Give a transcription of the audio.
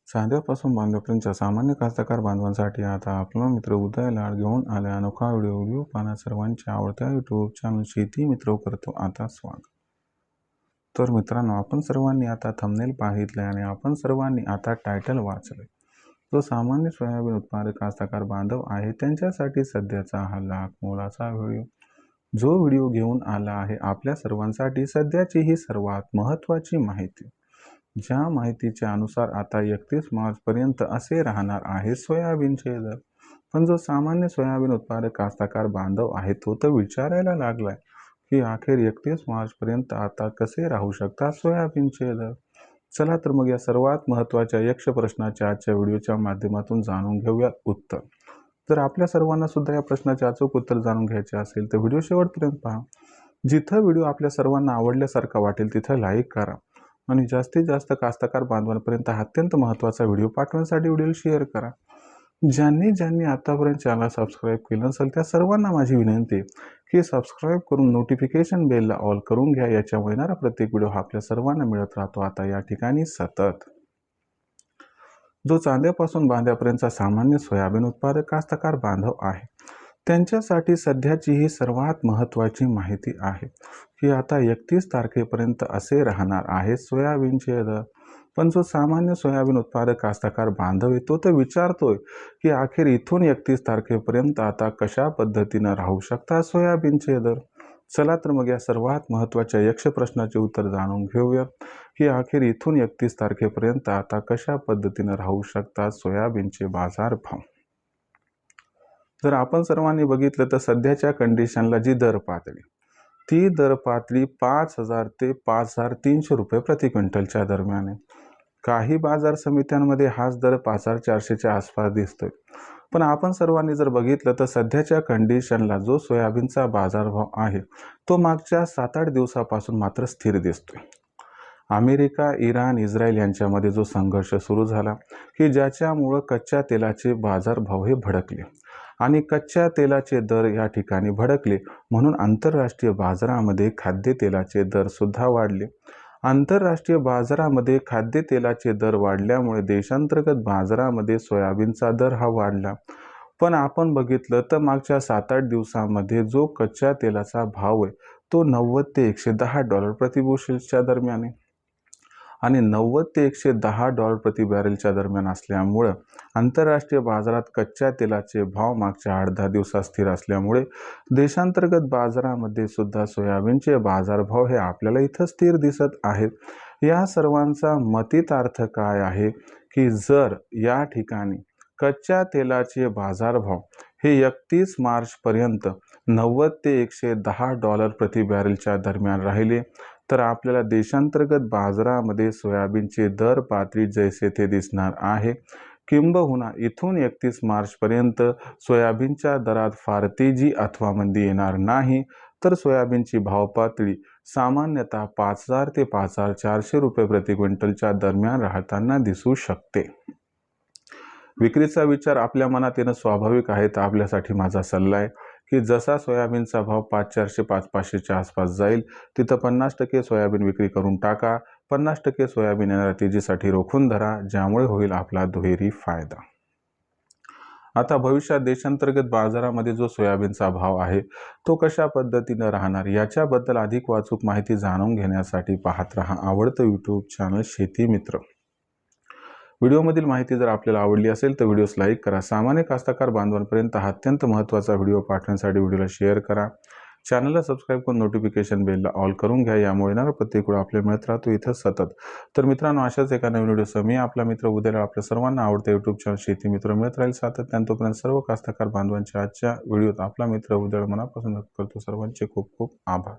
चांद्यापासून बांधवपर्यंतच्या सामान्य कास्तकार बांधवांसाठी आता आपला मित्र उदय लाड घेऊन आले अनोखा व्हिडिओ पाहण्या सर्वांच्या आवडत्या यूट्यूब चॅनल शेती मित्र करतो आता स्वागत। तर मित्रांनो, आपण सर्वांनी आता थंबनेल पाहितले आणि आपण सर्वांनी आता टायटल वाचले। जो सामान्य सोयाबीन उत्पादक कास्तकार बांधव आहे त्यांच्यासाठी सध्याचा हा लाख मोलाचा व्हिडिओ। जो व्हिडिओ घेऊन आला आहे आपल्या सर्वांसाठी सध्याची ही सर्वात महत्त्वाची माहिती। ज्या माहितीच्या अनुसार आता 31 मार्च पर्यंत असे राहणार आहे सोयाबीनचे दर। पण जो सामान्य सोयाबीन उत्पादक कास्तकार बांधव आहे तो तर विचारायला लागलाय की अखेर 31 मार्च पर्यंत आता कसे राहू शकतात सोयाबीनचे दर। चला तर मग या सर्वात महत्त्वाच्या यक्ष प्रश्नाच्या आजच्या व्हिडिओच्या माध्यमातून जाणून घेऊया उत्तर। जर आपल्या सर्वांना सुद्धा या प्रश्नाचे अचूक उत्तर जाणून घ्यायचे असेल तर व्हिडिओ शेवटपर्यंत पहा। जिथं व्हिडिओ आपल्या सर्वांना आवडल्यासारखा वाटेल तिथं लाईक करा आणि जास्तीत जास्त कास्तकार बांधवांपर्यंत हा अत्यंत महत्त्वाचा व्हिडिओ पाठवण्यासाठी व्हिडिओ शेअर करा। ज्यांनी आतापर्यंत चॅनल सबस्क्राईब केलं नसेल त्या सर्वांना माझी विनंती आहे की सबस्क्राईब करून नोटिफिकेशन बेलला ऑल करून घ्या। याच्यामुळे येणारा प्रत्येक व्हिडिओ हा आपल्या सर्वांना मिळत राहतो आता या ठिकाणी सतत। जो चांद्यापासून बांध्यापर्यंतचा सामान्य सोयाबीन उत्पादक कास्तकार बांधव आहे त्यांच्यासाठी सध्याची ही सर्वात महत्त्वाची माहिती आहे की आता 31 तारखेपर्यंत असे राहणार आहे सोयाबीनचे दर। पण जो सामान्य सोयाबीन उत्पादक कास्तकार बांधव आहे तो तर विचारतोय की अखेर इथून 31 तारखेपर्यंत आता कशा पद्धतीनं राहू शकतात सोयाबीनचे दर। चला तर मग या सर्वात महत्त्वाच्या यक्ष प्रश्नाचे उत्तर जाणून घेऊया की अखेर इथून 31 तारखेपर्यंत आता कशा पद्धतीनं राहू शकतात सोयाबीनचे बाजारभाव। जर आपण सर्वांनी बघितलं तर सध्याच्या कंडिशनला जी दर पातळी ती दर पातळी 5,000 ते 5,300 रुपये प्रति क्विंटलच्या दरम्यान आहे। काही बाजार समित्यांमध्ये हाच दर 5,400च्या आसपास दिसतोय। पण आपण सर्वांनी जर बघितलं तर सध्याच्या कंडिशनला जो सोयाबीनचा बाजारभाव आहे तो मागच्या 7-8 दिवसापासून मात्र स्थिर दिसतोय। अमेरिका, इराण, इस्रायल यांच्यामध्ये जो संघर्ष सुरू झाला की ज्याच्यामुळं कच्च्या तेलाचे बाजारभाव हे भडकले आणि कच्च्या तेलाचे दर या ठिकाणी भडकले म्हणून आंतरराष्ट्रीय बाजारामध्ये खाद्यतेलाचे दर सुद्धा वाढले। आंतरराष्ट्रीय बाजारामध्ये खाद्यतेलाचे दर वाढल्यामुळे देशांतर्गत बाजारामध्ये सोयाबीनचा दर हा वाढला। पण आपण बघितलं तर मागच्या 7-8 दिवसामध्ये जो कच्च्या तेलाचा भाव आहे तो 90 ते 110 डॉलर प्रति बुशेलच्या दरम्यान आहे आणि 90 ते 110 डॉलर प्रति बॅरेलच्या दरम्यान असल्यामुळं आंतरराष्ट्रीय बाजारात कच्च्या तेलाचे भाव मागच्या 8-10 दिवसात स्थिर असल्यामुळे देशांतर्गत बाजारामध्ये सुद्धा सोयाबीनचे बाजारभाव हे आपल्याला इथं स्थिर दिसत आहेत। या सर्वांचा मतितार्थ काय आहे की जर या ठिकाणी कच्च्या तेलाचे बाजारभाव हे 31 मार्च पर्यंत 90 ते 110 डॉलर प्रति बॅरेलच्या दरम्यान राहिले तर आपल्याला देशांतर्गत बाजारामध्ये सोयाबीनचे दर पातळी जैसे ते दिसणार आहे। किंबहुना इथून 31 मार्च पर्यंत सोयाबीनच्या दरात फार तेजी अथवा मंदी येणार नाही तर सोयाबीनची भाव पातळी सामान्यतः 5,000 ते 5,400 रुपये प्रति क्विंटलच्या दरम्यान राहताना दिसू शकते। विक्रीचा विचार आपल्या मनात येणं स्वाभाविक आहे तर आपल्यासाठी माझा सल्ला आहे की जसा सोयाबीनचा भाव 5,400 5,500च्या आसपास जाईल तिथं 50% सोयाबीन विक्री करून टाका। 50% सोयाबीन येणाऱ्या तेजीसाठी रोखून धरा ज्यामुळे होईल आपला दुहेरी फायदा। आता भविष्यात देशांतर्गत बाजारामध्ये जो सोयाबीनचा भाव आहे तो कशा पद्धतीनं राहणार याच्याबद्दल अधिक अचूक माहिती जाणून घेण्यासाठी पाहत रहा आवडतं यूट्यूब चॅनल शेती मित्र। व्हिडिओमधील माहिती जर आपल्याला आवडली असेल तर व्हिडिओस लाईक करा। सामान्य कास्तकार बांधवांपर्यंत हा अत्यंत महत्त्वाचा व्हिडिओ पाठवण्यासाठी व्हिडिओला शेअर करा। चॅनलला सबस्क्राईब करून नोटिफिकेशन बेलला ऑल करून घ्या। यामुळे येणारा प्रत्येक व्हिडिओ आपल्याला मिळत राहतो इथं सतत। तर मित्रांनो, अशाच एका नवीन व्हिडिओसह मी आपला मित्र उद्याला आपल्या सर्वांना आवडते यूट्यूब चॅनल शेती मित्र मिळत राहील सातत्याने। तोपर्यंत सर्व कास्तकार बांधवांच्या आजच्या व्हिडिओत आपला मित्र उद्याला मनापासून करतो। सर्वांचे खूप खूप आभार।